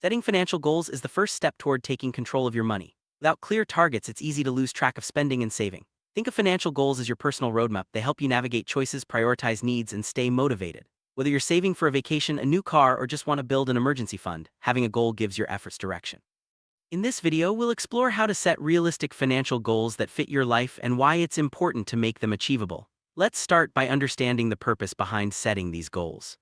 Setting financial goals is the first step toward taking control of your money. Without clear targets, it's easy to lose track of spending and saving. Think of financial goals as your personal roadmap. They help you navigate choices, prioritize needs, and stay motivated. Whether you're saving for a vacation, a new car, or just want to build an emergency fund, having a goal gives your efforts direction. In this video, we'll explore how to set realistic financial goals that fit your life and why it's important to make them achievable. Let's start by understanding the purpose behind setting these goals.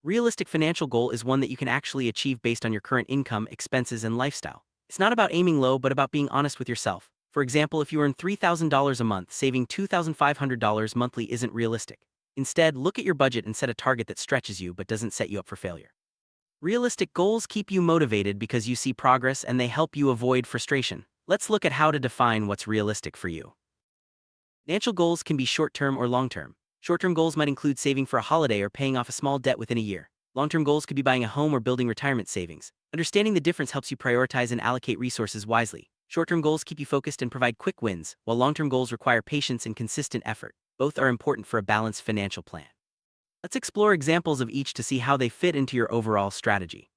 Realistic financial goal is one that you can actually achieve based on your current income, expenses, and lifestyle. It's not about aiming low, but about being honest with yourself. For example, if you earn $3,000 a month, saving $2,500 monthly isn't realistic. Instead, look at your budget and set a target that stretches you but doesn't set you up for failure. Realistic goals keep you motivated because you see progress and they help you avoid frustration. Let's look at how to define what's realistic for you. Financial goals can be short-term or long-term. Short-term goals might include saving for a holiday or paying off a small debt within a year. Long-term goals could be buying a home or building retirement savings. Understanding the difference helps you prioritize and allocate resources wisely. Short-term goals keep you focused and provide quick wins, while long-term goals require patience and consistent effort. Both are important for a balanced financial plan. Let's explore examples of each to see how they fit into your overall strategy.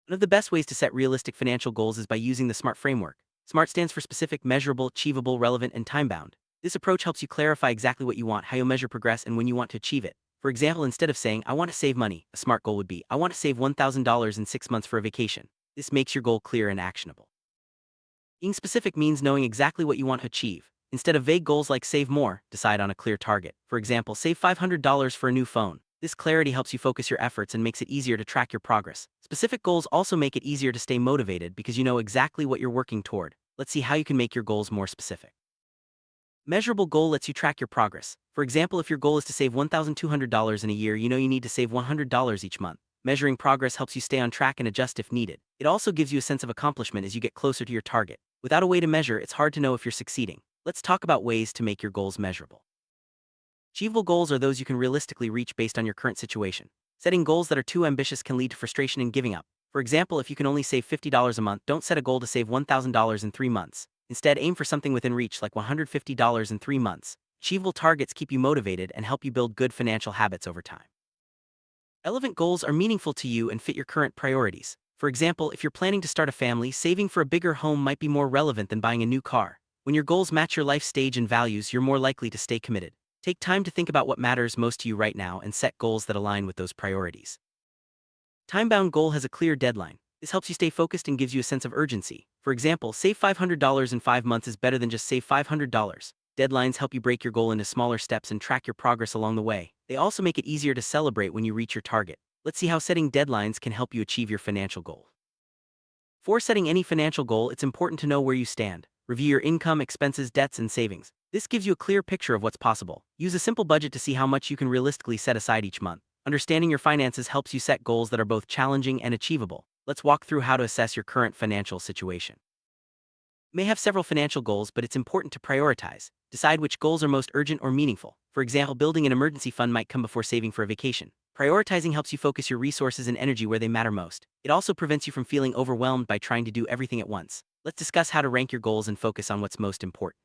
One of the best ways to set realistic financial goals is by using the SMART framework. SMART stands for specific, measurable, achievable, relevant, and time-bound. This approach helps you clarify exactly what you want, how you'll measure progress, and when you want to achieve it. For example, instead of saying, "I want to save money," a SMART goal would be, "I want to save $1,000 in 6 months for a vacation." This makes your goal clear and actionable. Being specific means knowing exactly what you want to achieve. Instead of vague goals like save more, decide on a clear target. For example, save $500 for a new phone. This clarity helps you focus your efforts and makes it easier to track your progress. Specific goals also make it easier to stay motivated because you know exactly what you're working toward. Let's see how you can make your goals more specific. Measurable goal lets you track your progress. For example, if your goal is to save $1,200 in a year, you know you need to save $100 each month. Measuring progress helps you stay on track and adjust if needed. It also gives you a sense of accomplishment as you get closer to your target. Without a way to measure, it's hard to know if you're succeeding. Let's talk about ways to make your goals measurable. Achievable goals are those you can realistically reach based on your current situation. Setting goals that are too ambitious can lead to frustration and giving up. For example, if you can only save $50 a month, don't set a goal to save $1,000 in 3 months. Instead, aim for something within reach like $150 in 3 months. Achievable targets keep you motivated and help you build good financial habits over time. Relevant goals are meaningful to you and fit your current priorities. For example, if you're planning to start a family, saving for a bigger home might be more relevant than buying a new car. When your goals match your life stage and values, you're more likely to stay committed. Take time to think about what matters most to you right now and set goals that align with those priorities. Time-bound goal has a clear deadline. This helps you stay focused and gives you a sense of urgency. For example, save $500 in 5 months is better than just save $500. Deadlines help you break your goal into smaller steps and track your progress along the way. They also make it easier to celebrate when you reach your target. Let's see how setting deadlines can help you achieve your financial goal. Before setting any financial goal, it's important to know where you stand. Review your income, expenses, debts, and savings. This gives you a clear picture of what's possible. Use a simple budget to see how much you can realistically set aside each month. Understanding your finances helps you set goals that are both challenging and achievable. Let's walk through how to assess your current financial situation. You may have several financial goals, but it's important to prioritize. Decide which goals are most urgent or meaningful. For example, building an emergency fund might come before saving for a vacation. Prioritizing helps you focus your resources and energy where they matter most. It also prevents you from feeling overwhelmed by trying to do everything at once. Let's discuss how to rank your goals and focus on what's most important.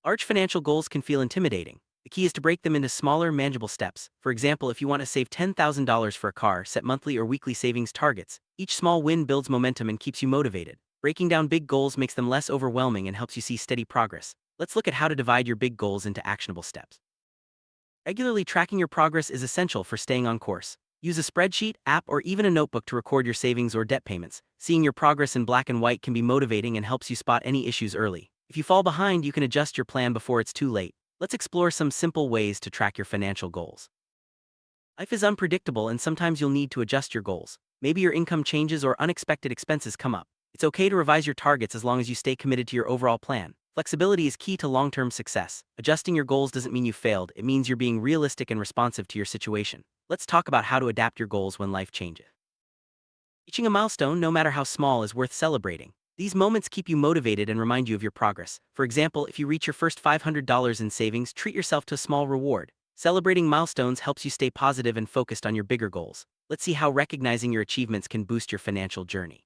Large financial goals can feel intimidating. The key is to break them into smaller, manageable steps. For example, if you want to save $10,000 for a car, set monthly or weekly savings targets. Each small win builds momentum and keeps you motivated. Breaking down big goals makes them less overwhelming and helps you see steady progress. Let's look at how to divide your big goals into actionable steps. Regularly tracking your progress is essential for staying on course. Use a spreadsheet, app, or even a notebook to record your savings or debt payments. Seeing your progress in black and white can be motivating and helps you spot any issues early. If you fall behind, you can adjust your plan before it's too late. Let's explore some simple ways to track your financial goals. Life is unpredictable and sometimes you'll need to adjust your goals. Maybe your income changes or unexpected expenses come up. It's okay to revise your targets as long as you stay committed to your overall plan. Flexibility is key to long-term success. Adjusting your goals doesn't mean you failed, it means you're being realistic and responsive to your situation. Let's talk about how to adapt your goals when life changes. Reaching a milestone, no matter how small, is worth celebrating. These moments keep you motivated and remind you of your progress. For example, if you reach your first $500 in savings, treat yourself to a small reward. Celebrating milestones helps you stay positive and focused on your bigger goals. Let's see how recognizing your achievements can boost your financial journey.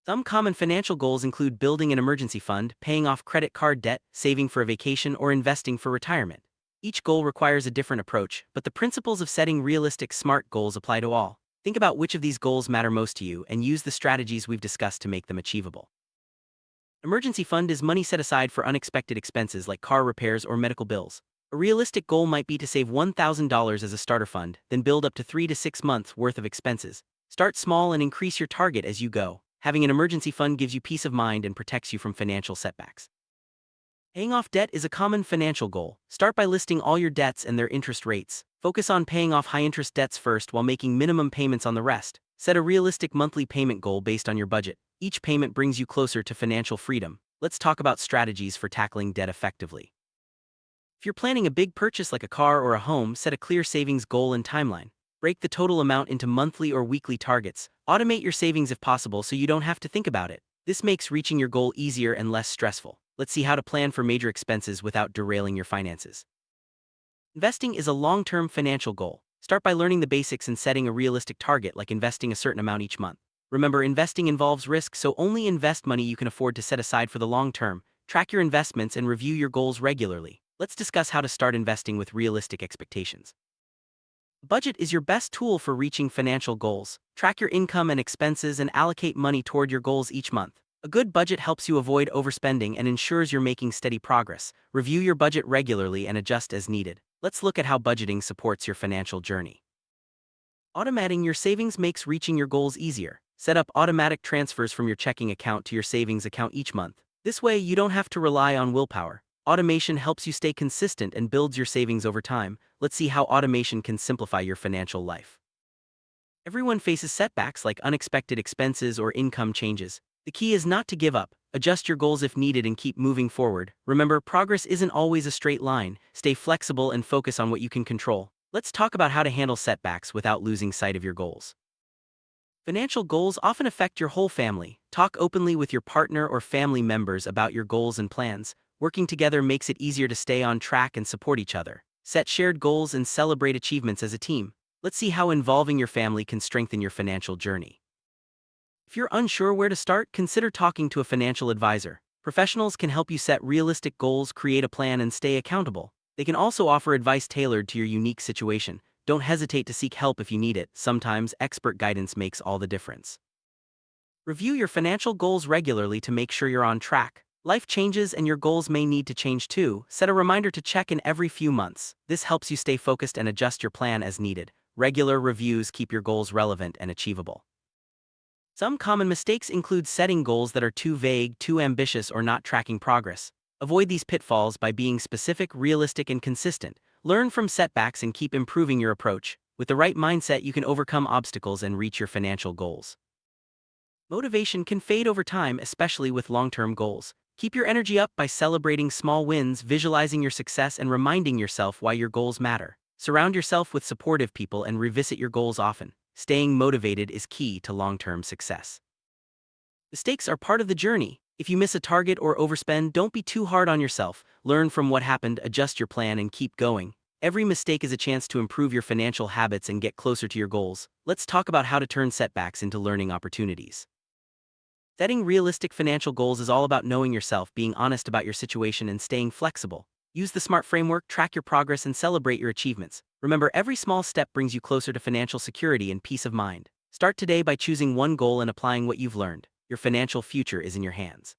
Some common financial goals include building an emergency fund, paying off credit card debt, saving for a vacation, or investing for retirement. Each goal requires a different approach, but the principles of setting realistic, SMART goals apply to all. Think about which of these goals matter most to you and use the strategies we've discussed to make them achievable. Emergency fund is money set aside for unexpected expenses like car repairs or medical bills. A realistic goal might be to save $1,000 as a starter fund, then build up to 3 to 6 months worth of expenses. Start small and increase your target as you go. Having an emergency fund gives you peace of mind and protects you from financial setbacks. Paying off debt is a common financial goal. Start by listing all your debts and their interest rates. Focus on paying off high-interest debts first while making minimum payments on the rest. Set a realistic monthly payment goal based on your budget. Each payment brings you closer to financial freedom. Let's talk about strategies for tackling debt effectively. If you're planning a big purchase like a car or a home, set a clear savings goal and timeline. Break the total amount into monthly or weekly targets. Automate your savings if possible so you don't have to think about it. This makes reaching your goal easier and less stressful. Let's see how to plan for major expenses without derailing your finances. Investing is a long-term financial goal. Start by learning the basics and setting a realistic target like investing a certain amount each month. Remember, investing involves risk, so only invest money you can afford to set aside for the long term. Track your investments and review your goals regularly. Let's discuss how to start investing with realistic expectations. Budget is your best tool for reaching financial goals. Track your income and expenses and allocate money toward your goals each month. A good budget helps you avoid overspending and ensures you're making steady progress. Review your budget regularly and adjust as needed. Let's look at how budgeting supports your financial journey. Automating your savings makes reaching your goals easier. Set up automatic transfers from your checking account to your savings account each month. This way, you don't have to rely on willpower. Automation helps you stay consistent and builds your savings over time. Let's see how automation can simplify your financial life. Everyone faces setbacks like unexpected expenses or income changes. The key is not to give up. Adjust your goals if needed and keep moving forward. Remember, progress isn't always a straight line. Stay flexible and focus on what you can control. Let's talk about how to handle setbacks without losing sight of your goals. Financial goals often affect your whole family. Talk openly with your partner or family members about your goals and plans. Working together makes it easier to stay on track and support each other. Set shared goals and celebrate achievements as a team. Let's see how involving your family can strengthen your financial journey. If you're unsure where to start, consider talking to a financial advisor. Professionals can help you set realistic goals, create a plan, and stay accountable. They can also offer advice tailored to your unique situation. Don't hesitate to seek help if you need it. Sometimes expert guidance makes all the difference. Review your financial goals regularly to make sure you're on track. Life changes and your goals may need to change too. Set a reminder to check in every few months. This helps you stay focused and adjust your plan as needed. Regular reviews keep your goals relevant and achievable. Some common mistakes include setting goals that are too vague, too ambitious, or not tracking progress. Avoid these pitfalls by being specific, realistic, and consistent. Learn from setbacks and keep improving your approach. With the right mindset, you can overcome obstacles and reach your financial goals. Motivation can fade over time, especially with long-term goals. Keep your energy up by celebrating small wins, visualizing your success, and reminding yourself why your goals matter. Surround yourself with supportive people and revisit your goals often. Staying motivated is key to long-term success. Mistakes are part of the journey. If you miss a target or overspend, don't be too hard on yourself. Learn from what happened, adjust your plan, and keep going. Every mistake is a chance to improve your financial habits and get closer to your goals. Let's talk about how to turn setbacks into learning opportunities. Setting realistic financial goals is all about knowing yourself, being honest about your situation, and staying flexible. Use the SMART framework, track your progress, and celebrate your achievements. Remember, every small step brings you closer to financial security and peace of mind. Start today by choosing one goal and applying what you've learned. Your financial future is in your hands.